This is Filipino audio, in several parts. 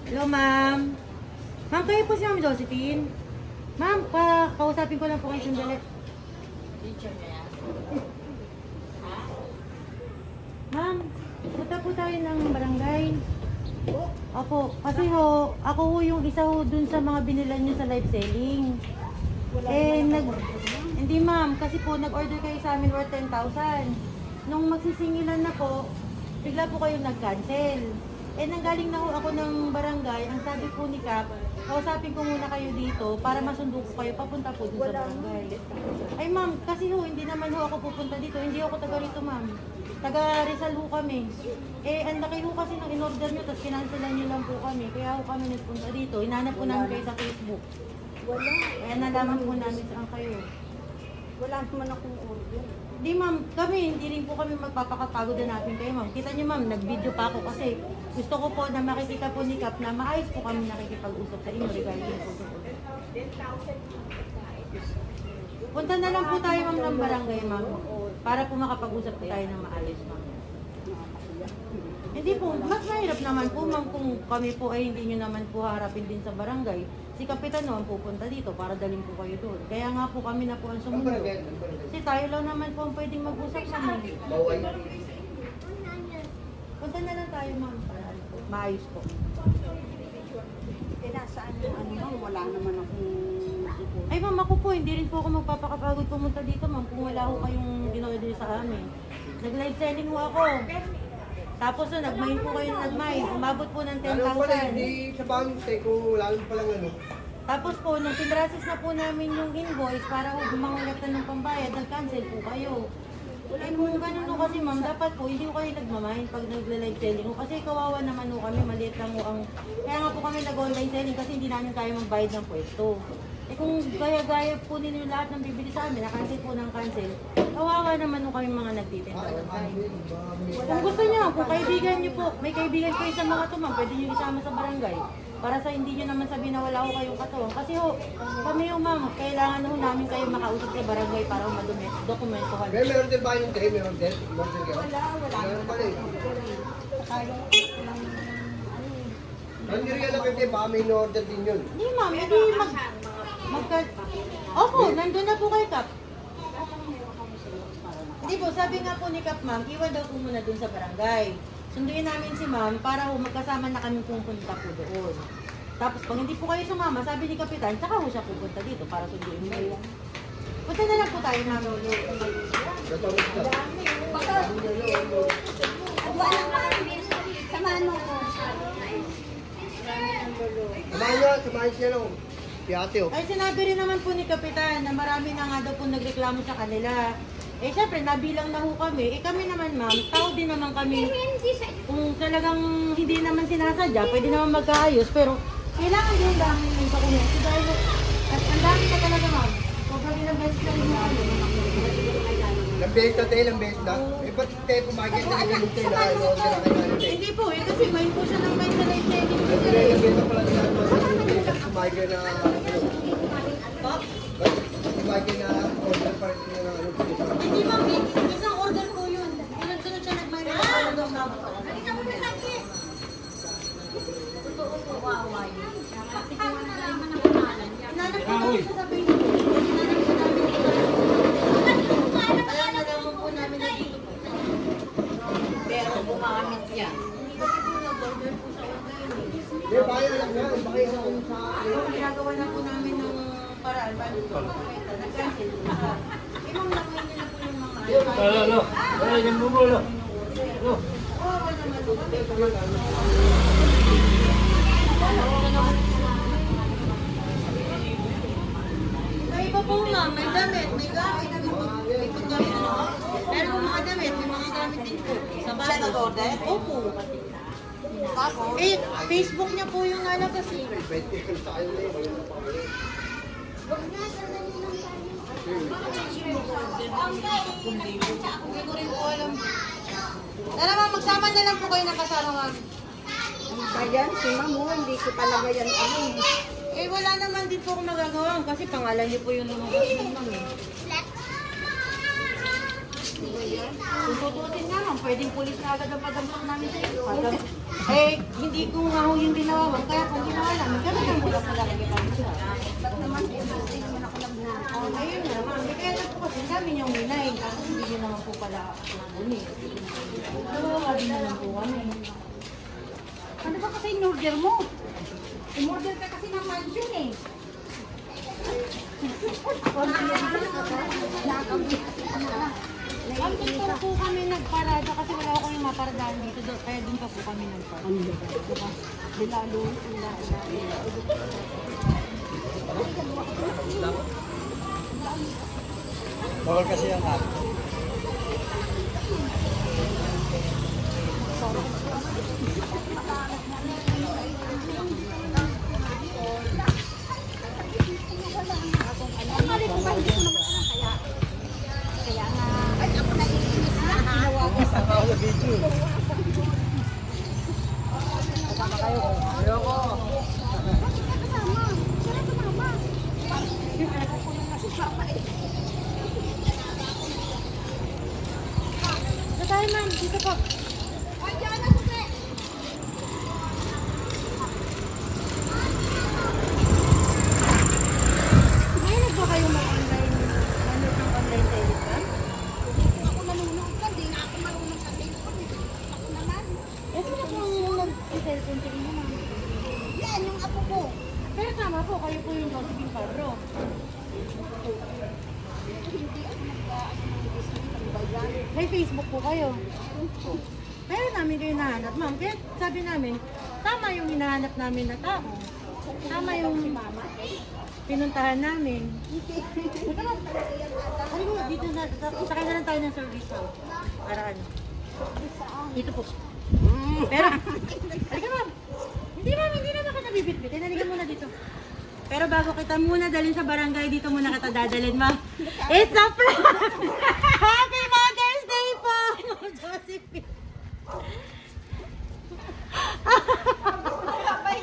Hello, ma'am. Ma'am, kayo po si Ma'am Josephine. Ma'am, kausapin ko lang po kayo sandali. Teacher na yan. Ma'am, punta po tayo ng barangay. Opo, kasi ho, ako ho yung isa ho dun sa mga binilan nyo sa live selling. Hindi ma'am, kasi po nag-order kayo sa amin worth 10,000. Nung magsisingilan na po, bigla po kayong nag-cancel. Nanggaling na ho ako ng barangay, ang sabi po ni Cap, kausapin ko muna kayo dito para masundo ko kayo papunta po dun sa barangay. Ay ma'am, kasi ho, hindi naman ho ako pupunta dito, hindi ako taga rito ma'am. Taga Rizal ho kami. Ang laki ho kasi ng in-order nyo, tapos kinancelan nyo lang po kami. Kaya ho kami nagpunta dito, hinanap po namin kayo sa Facebook. Wala. Kaya nalaman po namin saan kayo. Wala naman akong order. Hindi ma'am, hindi rin po kami magpapakapagod na natin kayo ma'am. Kita nyo ma'am, nag-video pa ako kasi gusto ko po na makikita po ni Cap na maayos po kami nakikipag-usap sa inyo regarding po doon. Punta na lang po tayo ma'am ng barangay ma'am para po makapag-usap po tayo ng maayos ma'am. Hindi po, mas mahirap naman po ma'am kung kami po ay hindi nyo naman po harapin din sa barangay. Si Kapitan naman pupunta dito para daling po kayo doon. Kaya nga po kami na po ang sumunod. Kasi tayo lang naman po ang pwedeng mag-usap sa mga. Punta na lang tayo ma'am para maayos po. Nasaan yung ano, wala naman akong siguro. Ay ma'am, ako po, hindi rin po ako magpapakapagod pumunta dito ma'am kung wala ho kayong in-order sa amin. Nag-live selling ho ako. Tapos nagmain po kayo ng nagmain. Umabot po ng 10,000. Ano pala, hindi sa bangkay kung wala lang palang ano. Tapos po, nung pinrasis na po namin yung invoice para ho gumangulatan ng pambayad, nag-cancel po kayo. Kung ganun ho kasi ma'am, dapat po hindi ko kayo nagmamain pag nagla-live selling ho. Kasi kawawa naman ho kami, maliit lang ho ang... Kaya nga po kami nag-online selling kasi hindi namin kaya magbayad ng pwesto. Kung gaya-gaya po ninyo lahat ng bibili sa amin, na-cancel po ng cancel, kawawa naman ho kami mga nagtitinda online. Kung gusto nyo, kung kaibigan nyo po, may kaibigan kayo sa mga tumang, pwede nyo isama sa barangay. Para sa hindi nyo naman sabihin na wala ho kayong katuwang. Kasi ho, kami ho ma'am, kailangan ho namin kayo makausap sa barangay para ho madokumentohan. Meron din ba yung tayo? Meron din? Wala. Meron pala eh. Tayo. Hindi rin alam kayo, baka may in-order din yun. Hindi ma'am, hindi Opo, nandun na po kay Cap. Hindi po, sabi nga po ni Cap ma'am, iwan daw po muna dun sa barangay. Sunduin namin si ma'am para ho magkasama na kami pupunta po doon. Tapos pag hindi po kayo sumama, sabi ni Kapitan, tsaka ho siya pupunta dito para sunduin mo kayo. Punta na lang po tayo ma'am. Samahan mo ko. Samahan siya lang. Si ate oh. Ay sinabi rin naman po ni Kapitan na marami na nga daw po nagreklamo sa kanila. Syempre, nabilang na ho kami. Kami naman ma'am, tao din naman kami. Kung talagang hindi naman sinasadya, pwede naman magkaayos. Pero kailangan din dami yung pakulit. Dahil ang dami ka talaga ma'am. Sobrang ilang beses ka rin mo kami. Ilang beses na tayo, ilang beses na. Ba't tayo pumakit na ganyan tayo na in-order na kayo natin? Hindi po, kasi may po siya ng may sa live selling. Ilang beses na pala nila pumakit na pumakit na order pa rin na ano. Hindi ma'am, isang order po yun. Sunod-sunod siya nagmay na talaga umabot. Totoo po, waway. Hinanap ko daw siya sa Facebook. Hinanap ko namin ito. Kaya nalaman po namin na dito po. Pero gumamit yan. Hindi kasi po nag-order po sa online. May bayan lang yan. Baka isa kung sa... Ginagawa na po namin ng paraan. Paano po? Nag-cancel po siya. Ma'am, nakuha niyo na po yung mga Ano? Ano yung bumulo? Ano? Oo, naman po. May iba po ma'am, may damit, may gamit, may paggamit ano. Pero kung mga damit, may mga gamit din po. Sa bahay. Siya nag-order? Opo. Tapos? Facebook niya po yung nalabas eh. Hindi ko rin po alam. Tara ma'am, magsama na lang po kayo ng kasama ma'am. Ayan, si ma'am, hindi ko talaga yan ano. Wala naman din po akong magagawa kasi pangalan niyo po yung lumabas ng ma'am eh. Kung tututin nga naman, pwedeng pulis na agad ang pag-ablock namin sa iyo. Eh, hindi ko nga ho yung ginawa. Kaya kung ginawa namin, kami nang mula sa laki kami siya. Ba't naman hindi naman ako nagna? Ayun na naman. Kaya na po kasi namin yung minay. Kasi hindi nyo naman po pala nabuni. Nawawa din naman po kami. Ano ba kasi in-order mo? In-order ka kasi ng mansion eh. Ang dito po kami nagparada kasi wala ko kayong maparadahan dito. Kaya dun pa po kami nagparada. Bilalo. Bawal kasi ang kat. Kaya nga, ay ako naiinis na. Ginawa ko sa Ako sa video. Ayoko. kasama. Sila sumama. Ako na nga si Papa eh. Sa tayo ma'am, dito po. Ay, diyan na susi. Ngayon ba kayo mag-online, manood ng online telegram? Ako nanonood ka, di na ako marunong sa cellphone eh. Ako naman. Eh, sino po yung nag-cellphone sa inyo ma'am? Yan, yung apo ko. Pero tama po, kayo po yung Josephine Padro. Hindi ako nag-ano ng business. Ano ba yan? May Facebook po kayo. Pero namin kayo nahanap ma'am. Kaya sabi namin, tama yung hinahanap namin na tao. Tama yung pinuntahan namin. Ano po, dito na, sakay na lang tayo ng service house. Para ano? Dito po. Pero, halika ma'am. Hindi ma'am, hindi naman kita bibit-bitin. Halika muna dito. Pero bago kita muna dalhin sa barangay, dito muna kita dadalhin ma'am. It's a prank! Happy Mother's Day po! Josephine!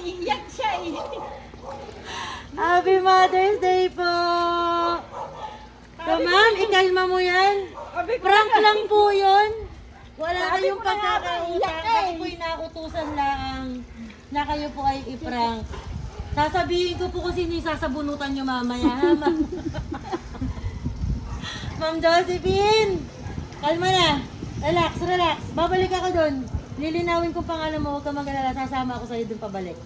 Iyak siya eh. Happy Mother's Day po! So ma'am, ikalma mo yan. Prank lang po yun. Wala kayong pagkakautang. Kasi po inautusan lang na kayo po ay i-prank. Sasabihin ko po kung sino yung sasabunutan nyo mamaya, ha, ma'am? Ma'am Josephine! Kalma na. Relax, relax. Babalik ako doon. Lilinawin kong pangalan mo, huwag ka mag-alala. Sasama ako sa'yo doon pabalik.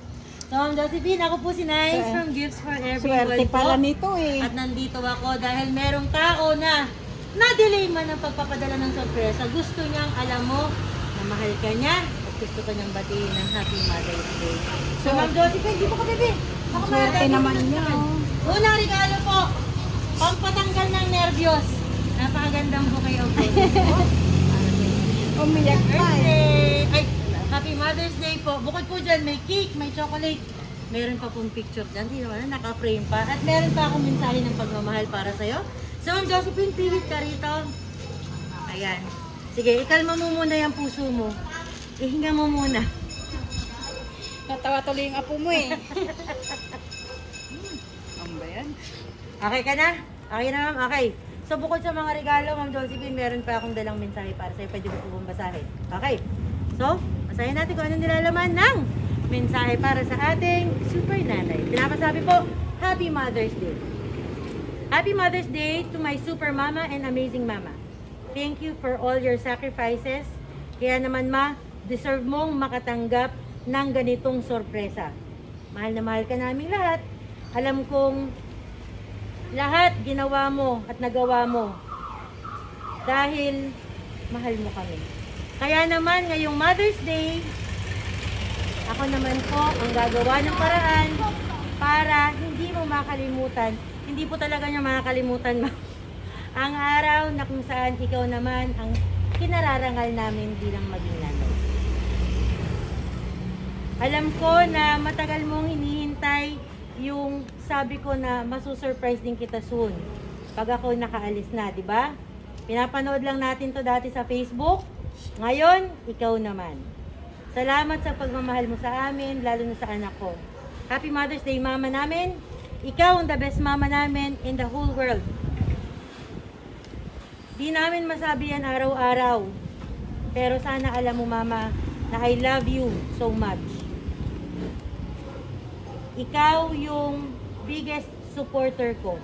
So, Ma'am Josephine, ako po si Nice from Gifts for Everyone. Swerte pala po. nito eh. At nandito ako dahil merong tao na na-delay man ang pagpapadala ng sorpresa. Gusto niyang alam mo na mahal ka niya at gusto ka niyang batiin ng Happy Mother's Day. So, Ma'am Josephine, di mo ka bebe. Ako Swerte naman niya. Unang regalo po, pampatanggal ng nervyos. Napakagandang bouquet of roses po. Umiyak pa eh. Birthday! Ay, Happy Mother's Day po. Bukod po dyan, may cake, may chocolate. Meron pa pong picture dyan. Di naman, naka-frame pa. At meron pa akong mensahe ng pagmamahal para sa'yo. So, Ma'am Josephine, pilit ka rito. Ayan. Sige, ikalma mo muna yung puso mo. Ihinga mo muna. Natawa tuloy yung apo mo eh. Ang ba yan? Okay ka na? Okay na, ma'am? Okay. So, bukod sa mga regalo, Ma'am Josephine, meron pa akong dalang mensahe para sa'yo. Pwede mo po bang basahin? Okay. So, basahin natin kung anong nilalaman ng mensahe para sa ating super nanay. Pinapasabi po, Happy Mother's Day. Happy Mother's Day to my super mama and amazing mama. Thank you for all your sacrifices. Kaya naman ma, deserve mong makatanggap ng ganitong sorpresa. Mahal na mahal ka namin lahat. Alam kong lahat ginawa mo at nagawa mo dahil mahal mo kami. Kaya naman ngayong Mother's Day, ako naman po ang gagawa ng paraan para hindi mo makalimutan. Hindi po talaga niya makakalimutan ang araw na kung saan ikaw naman ang kinararangal namin bilang maging nanay. Alam ko na matagal mong hinihintay yung sabi ko na masusurprise din kita soon pag ako nakaalis na, di ba? Pinapanood lang natin to dati sa Facebook. Ngayon, ikaw naman. Salamat sa pagmamahal mo sa amin, lalo na sa anak ko. Happy Mother's Day, mama namin. Ikaw ang the best mama namin in the whole world. Di namin masabi yan araw-araw. Pero sana alam mo, Mama, na I love you so much. Ikaw yung biggest supporter ko.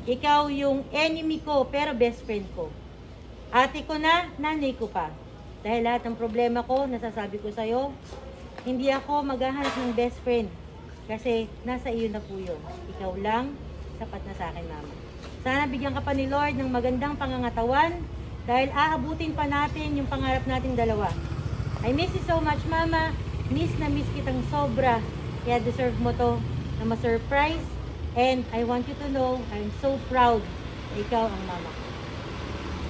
Ikaw yung enemy ko, pero best friend ko. Ate ko na, nanay ko pa. Dahil lahat ng problema ko, nasasabi ko sa'yo, hindi ako maghahanap ng best friend. Kasi nasa iyo na po yun. Ikaw lang, sapat na sa akin, Mama. Sana bigyan ka pa ni Lord ng magandang pangangatawan dahil aabutin pa natin yung pangarap nating dalawa. I miss you so much, Mama. Miss na miss kitang sobra. Kaya deserve mo to na ma-surprise. And I want you to know, I'm so proud na ikaw ang mama ko.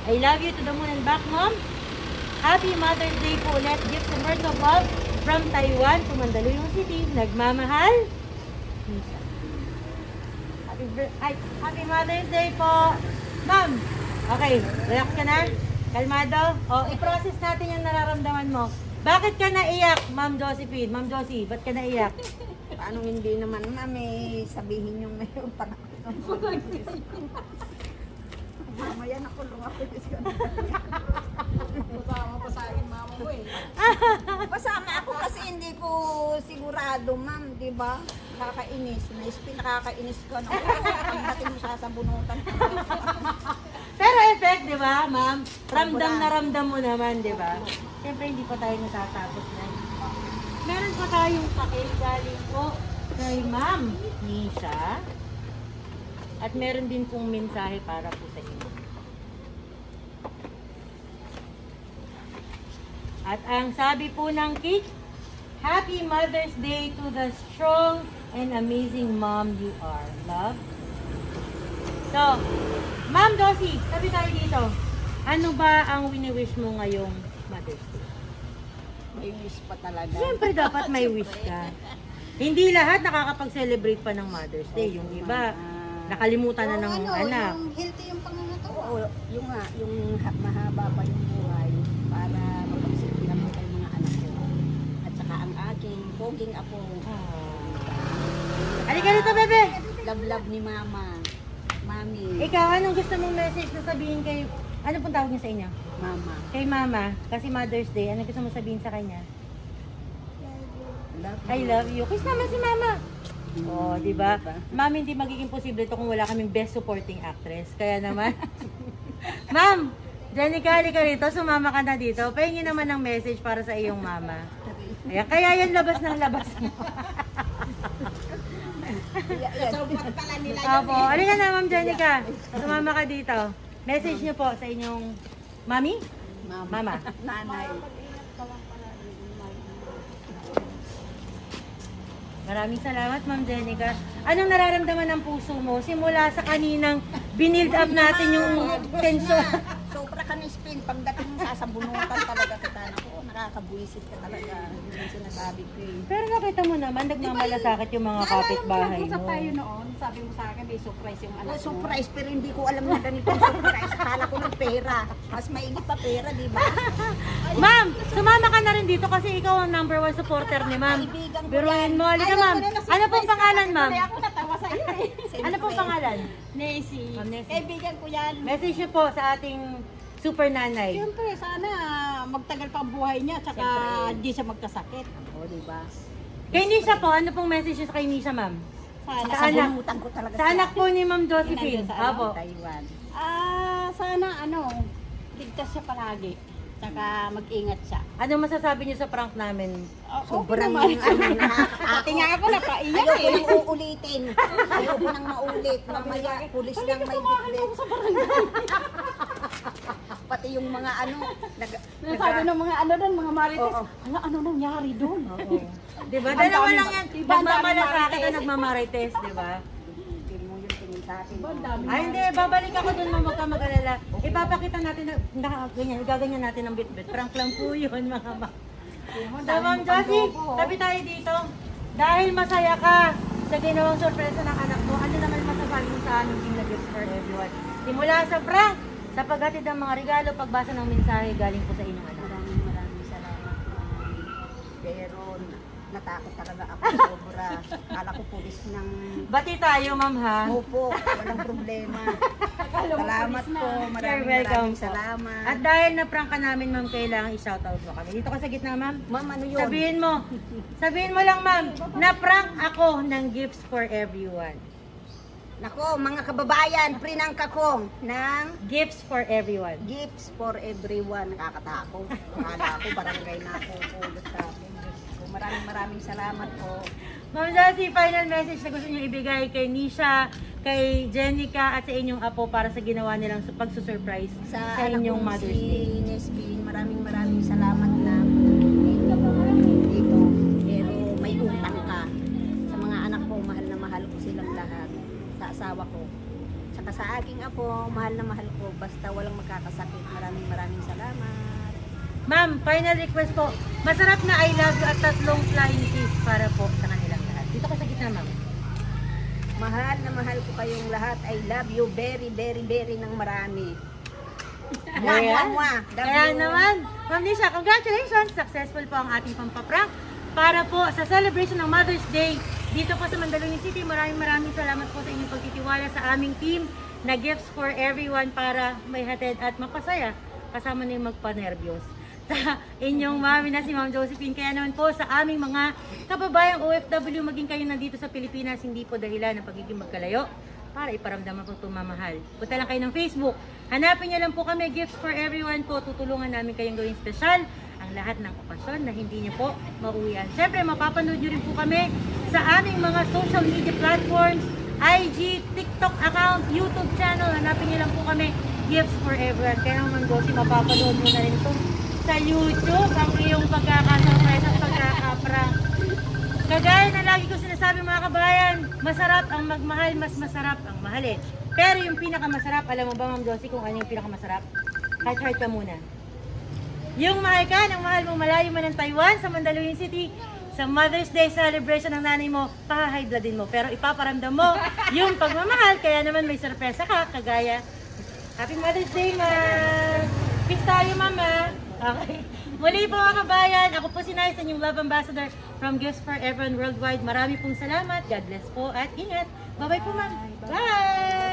I love you to the moon and back, Mom. Happy Mother's Day po ulit. Gifts and words of love from Taiwan to Mandaluyong City. Nagmamahal. Misha. Happy Mother's Day po. Ma'am. Okay, relax ka na. Kalmado. O, i-process natin yung nararamdaman mo. Bakit ka naiyak, Ma'am Josephine? Ma'am Josie, ba't ka naiyak? Paano hindi naman, mami, sabihin yung mayroon pa na. Mamaya nakulong ako. Kasama pa sa akin mama mo eh. Pasama ako kasi hindi ko sigurado, ma'am, di ba? Nakakainis. Nakakainis ko. Ang dati mo sasabunutan. Pero effect, di ba, Ma'am? Ramdam na ramdam mo naman, di ba? Siyempre, hindi pa tayo natatapos na. Meron pa tayong pakil galing po kay Ma'am Nisha. At meron din pong mensahe para po sa inyo. At ang sabi po ng cake, Happy Mother's Day to the strong and amazing mom you are. Love. So, Ma'am Dosi, sabi tayo dito. Ano ba ang wini-wish mo ngayong Mother's Day? May wish pa talaga. Siyempre dapat may wish ka. Hindi lahat nakakapag-celebrate pa ng Mother's Day. Yung iba, nakalimutan na ng anak. Yung healthy yung pangangatawan. Oo, yung mahaba pa yung buhay para mapagsilbi na mo kay mga anak ko. At saka ang aking poging apo. Halika dito, bebe! Love ni mama. Mami. Ikaw, anong gusto mong message na sabihin kay... Ano pong tawag niya sa inyo? Mama. Kay Mama, kasi Mother's Day, ano gusto mong sabihin sa kanya? I love you. Kiss naman si Mama. Oh, di ba? Ma'am, hindi magiging posible ito kung wala kaming best supporting actress. Kaya naman. Ma'am, Jenica, halika rito. Sumama ka na dito. Pahingi naman ng message para sa iyong mama. Kaya yan labas ng labas mo. Sobat pala nila Opo, halika na, Ma'am Jenica. Sumama ka dito. Message niyo po sa inyong mami? Mama. Nanay. Maraming salamat, Ma'am Jenica. Anong nararamdaman ng puso mo? Simula sa kaninang binild up natin yung tension. Sobra ka ng spin. Pagdating mo sasabunutan talaga kita. Ako, nakakabuisit ka talaga. Yung sinasabi ko eh. Pero nakita mo naman, nagmamalasakit yung mga kapitbahay Nag-usap mo. tayo noon, sabi mo sa akin may surprise yung anak mo. Surprise, pero hindi ko alam na ganitong surprise. Akala ko ng pera. Mas mainit pa pera, di ba? Ma'am, sumama ka na rin dito kasi ikaw ang number 1 supporter ni Ma'am. Kaibigan ko Biruin yan. mo. Halika, Ma'am. Ano pong pangalan, Ma'am? Kaya ako natawa sa iyo eh. Ano pong pangalan? Nancy. Ma'am Nessie. Kaibigan ko yan. Message niyo po sa ating super nanay. Siyempre, sana magtagal pa ang buhay niya, tsaka Siyempre. hindi siya magkasakit. O, di ba? Kay Nisha po, ano pong message niyo sa kay Nisha, Ma'am? Sana. Sa anak. Sabunutan ko talaga Sa anak po ni Ma'am Josephine. Yun nandun sa Apo. Taiwan. Sana ligtas siya palagi. Tsaka mag-ingat siya. Ano masasabi niyo sa prank namin? Sobrang naman. nakakaawa. Nga ako napaiyak Ayoko eh. nang uulitin. Ayoko nang maulit. Mamaya, pulis lang may bitbit. Pati yung mga Sabi ng mga doon, mga marites, Oo. ano nangyari doon? Diba? Ang Dalawa dami- lang yan. Diba, ang dami Nagmamalasakit marites? at nagmamarites, diba? Tingin mo yung tingin sa akin. Ang dami. Ay, hindi. Babalik ako dun, Ma'am. Huwag ka mag-alala. Ipapakita natin na ganyan. Igaganyan natin ng bit-bit. Prank lang po yun, mga ma. So, Ma'am Josie, tabi tayo dito. Dahil masaya ka sa ginawang sorpresa ng anak mo, ano naman masasabi mo sa aming team na gifts for everyone? Simula sa prank, sa paghatid ng mga regalo, pagbasa ng mensahe galing po sa inyong anak. Maraming salamat. Pero natakot talaga ako sobra. Kala ko pulis ng Bati tayo, ma'am, ha? Opo, walang problema. Salamat po, You're welcome maraming po. salamat. At dahil na-prank ka namin, ma'am, kailangan i-shoutout mo kami. Dito ka sa gitna, ma'am. Ma'am, ano yun? Sabihin mo lang, ma'am, na-prank ako ng gifts for everyone. Nako, mga kababayan, prinangka ko ng Gifts for everyone. gifts for everyone. Nakakatakot. Akala ko barangay na ako pulot sa akin. Diyos ko, maraming salamat po. Ma'am Josie, final message na gusto niyo ibigay kay Nisha, kay Jenica, at sa inyong apo para sa ginawa nilang pagsusurprise Sa sa anak inyong kong Mother's Day. si Nespin, maraming salamat na dito. Pero may utang ka. Sa mga anak ko, mahal ko silang lahat. Sa asawa ko. Saka sa aking apo, mahal na mahal ko. Basta walang magkakasakit. Maraming salamat. Ma'am, final request po. Masarap na I love you at 3 flying kiss para po sa kanilang lahat. Dito ka sa gitna, ma'am. Mahal na mahal ko kayong lahat. I love you very ng marami. Ayan. Mwah. Love Kaya you. naman, Ma'am Nisha, congratulations! Successful po ang ating pampaprank para po sa celebration ng Mother's Day dito po sa Mandaluyong City. Maraming salamat po sa inyong pagtitiwala sa aming team na Gifts for Everyone para may hatid at mapasaya kasama na yung magpanervyos sa inyong mami na si Ma'am Josephine. Kaya naman po sa aming mga kababayang OFW, maging kayo nandito sa Pilipinas, hindi po dahilan ng pagiging magkalayo para iparamdaman po pagmamahal. Punta lang kayo ng Facebook. Hanapin niyo lang po kami, Gifts for Everyone po. Tutulungan namin kayong gawing special ang lahat ng okasyon na hindi niyo po mauwian. Siyempre, mapapanood niyo rin po kami sa aming mga social media platforms, IG, TikTok account, YouTube channel. Hanapin niyo lang po kami, Gifts for Everyone. Kaya naman, Gosi, mapapanood mo na rin ito sa YouTube ang iyong pagkakasurprise at pagkakaprank. Kagaya na lagi ko sinasabi, mga kabayan, masarap ang magmahal, mas masarap ang mahalin. Pero yung pinakamasarap, alam mo ba, Ma'am Josie, kung ano yung pinakamasarap? Heart ka muna. Yung mahal ka, ng mahal mo, malayo man ng Taiwan, sa Mandaluyong City, sa Mother's Day celebration ng nanay mo, pahahaybladin mo. Pero ipaparamdam mo yung pagmamahal, kaya naman may sorpresa ka, kagaya. Happy Mother's Day, Ma'am! Peace tayo, Mama! Okay. Muli po, mga kabayan, ako po si Nice, yung Love Ambassador from Gifts for Everyone Worldwide. Marami pong salamat, God bless po, at ingat! Bye-bye po, Ma'am! Bye!